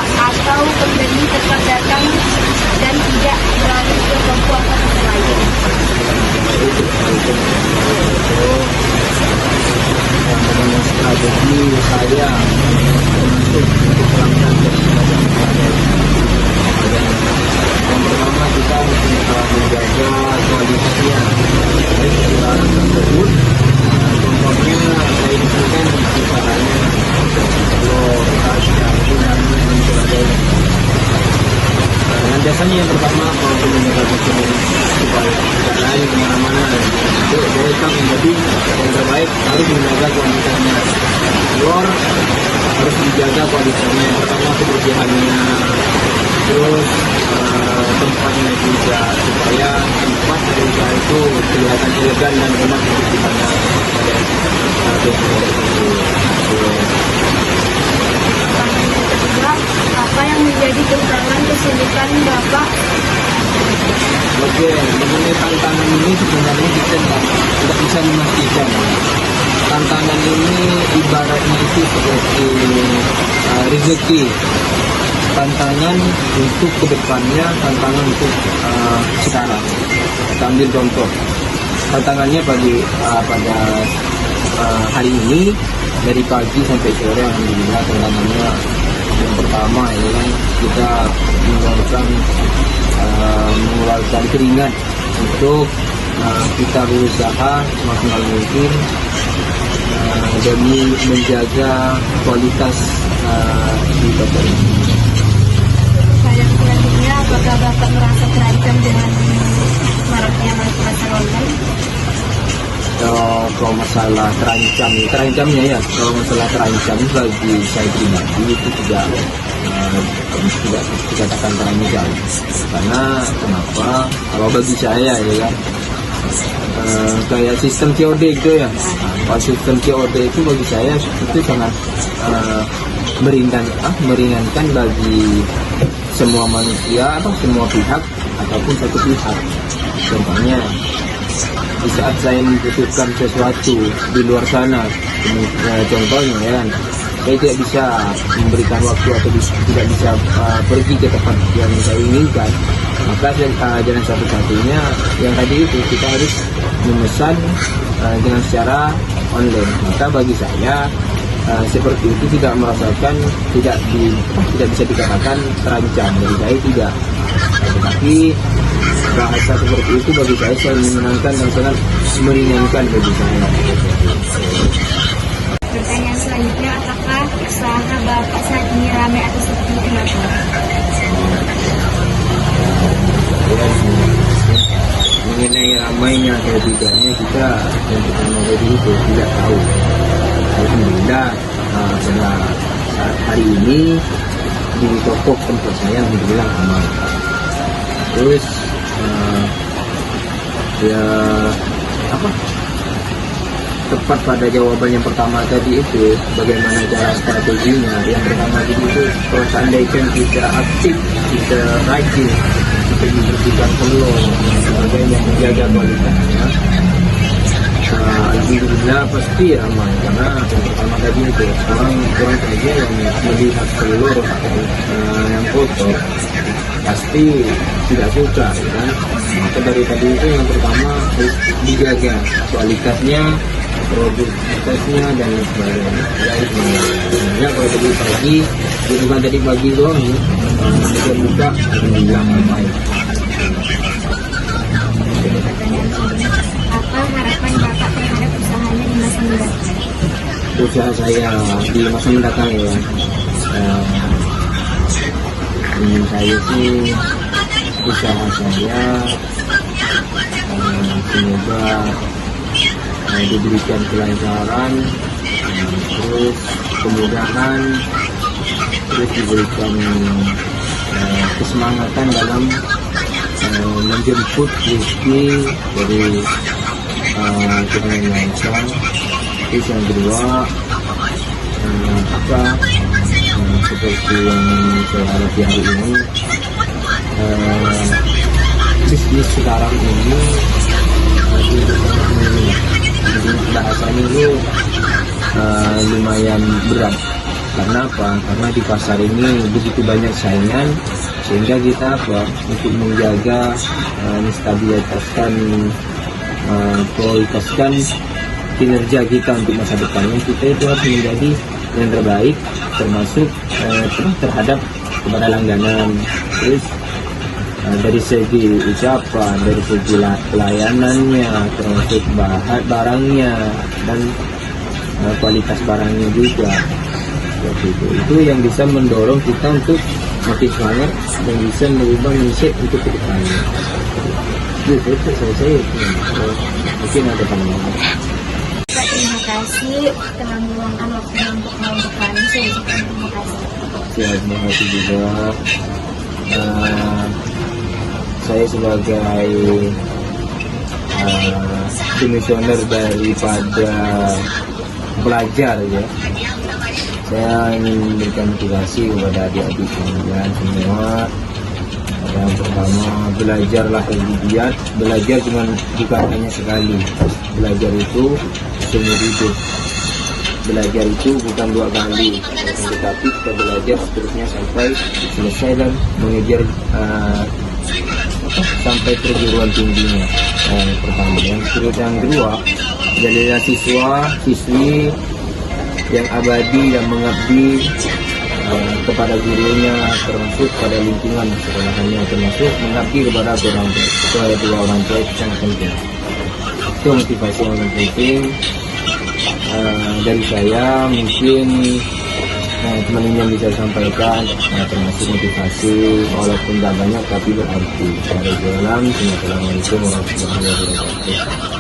atau pembeli tetap datang dan tidak beralih ke toko atau tempat lain? Dengan strategi saya untuk pelanggan dan yang pertama kita harus menjaga kualitasnya dari barang tersebut. Contohnya saya inginkan usahanya telur, kaca, kunarnya dan sebagainya. Dan biasanya yang pertama kalau menjaga konsumen supaya tidak lain kemana-mana itu mereka menjadi yang terbaik harus menjaga kualitasnya. Telur harus dijaga kualitasnya. Yang pertama kebersihannya, terus tempatnya juga supaya tempat juga itu kelihatan elegan dan enak untuk dipandang Kedua, apa yang menjadi tantangan kesulitan Bapak? Oke, mengenai tantangan ini sebenarnya kita tidak bisa memastikan. Tantangan ini ibaratnya itu seperti rezeki. Tantangan untuk kedepannya, tantangan untuk sekarang. Kita ambil contoh. Tantangannya pada hari ini dari pagi sampai sore, alhamdulillah tantangannya yang pertama ya kan kita mengeluarkan keringat untuk kita berusaha semaksimal mungkin demi menjaga kualitas di toko ini. Yang selanjutnya, apakah Bapak merasa terancam dengan maraknya pasar online? Kalau masalah terancamnya ya, kalau masalah terancam bagi saya pribadi itu tidak dikatakan terancam. Karena kenapa? Kalau bagi saya ya kan, kayak sistem COD gitu ya. Kalau sistem COD itu bagi saya itu sangat meringankan bagi semua manusia atau semua pihak ataupun satu pihak. Contohnya di saat saya membutuhkan sesuatu di luar sana, contohnya ya kan, saya tidak bisa memberikan waktu atau tidak bisa pergi ke tempat yang saya inginkan, maka jalan satu-satunya yang tadi itu kita harus memesan dengan secara online. Maka bagi saya seperti itu tidak bisa dikatakan terancam. Bagi saya tidak, tetapi bahasa seperti itu bagi saya sangat menyenangkan dan sangat meringankan bagi saya. Pertanyaan selanjutnya, apakah usaha Bapak saat ini ramai atau sepi? Kenapa? Mengenai ramainya atau tidaknya kita yang pertama tadi itu tidak tahu. Alhamdulillah pada saat hari ini di toko tempat saya alhamdulillah aman. Terus tepat pada jawaban yang pertama tadi itu bagaimana cara strateginya. Yang pertama tadi itu kalau seandainya kita aktif, kita rajin, kita membersihkan telur dan sebagainya, menjaga kualitasnya, alhamdulillah pasti ramai. Karena yang pertama tadi itu orang saja yang melihat telur yang kotor pasti tidak suka kan. Maka dari tadi itu yang pertama dijaga kualitasnya, produktivitasnya dan sebagainya. Ya kalau tadi pagi, bukan tadi pagi doang nih, buka alhamdulillah ramai. Apa harapan Bapak terhadap usahanya di masa mendatang? Usaha saya di masa mendatang ya, ingin saya sih usaha saya semoga diberikan kelancaran, terus kemudahan, terus diberikan kesemangatan dalam menjemput rezeki dari Tuhan Yang Maha Esa. Terus yang kedua seperti yang saya hadapi hari ini, bisnis sekarang ini bahasanya itu lumayan berat Karena apa? Karena di pasar ini begitu banyak saingan, sehingga kita untuk menjaga menstabilitaskan kualitaskan kinerja kita untuk masa depannya, kita itu harus menjadi yang terbaik, termasuk terhadap kepada langganan. Terus dari segi ucapan, dari segi pelayanannya, termasuk barangnya dan kualitas barangnya juga. Seperti itu yang bisa mendorong kita untuk makin semangat dan bisa merubah mindset untuk kedepannya. Itu saya mungkin ada pandangan. Terima kasih telah meluangkan waktunya untuk mengundang kami. Saya ucapkan terima kasih. Terima kasih juga. Saya sebagai komisioner daripada pelajar ya, saya ingin memberikan motivasi kepada adik-adik sekalian semua. Yang pertama, belajarlah kemudian belajar bukan hanya sekali. Belajar itu seumur hidup. Belajar itu bukan 2 kali, tetapi kita belajar seterusnya sampai selesai dan mengejar sampai perguruan tingginya. Yang pertama, yang kedua, jadilah siswi yang abadi dan mengabdi kepada gurunya, termasuk pada lingkungan sekolahannya, termasuk mengabdi kepada kedua orang tua itu sangat penting. Itu motivasi yang paling penting dari saya. Mungkin teman yang bisa sampaikan termasuk motivasi, walaupun tidak banyak tapi berarti. Assalamualaikum warahmatullahi wabarakatuh.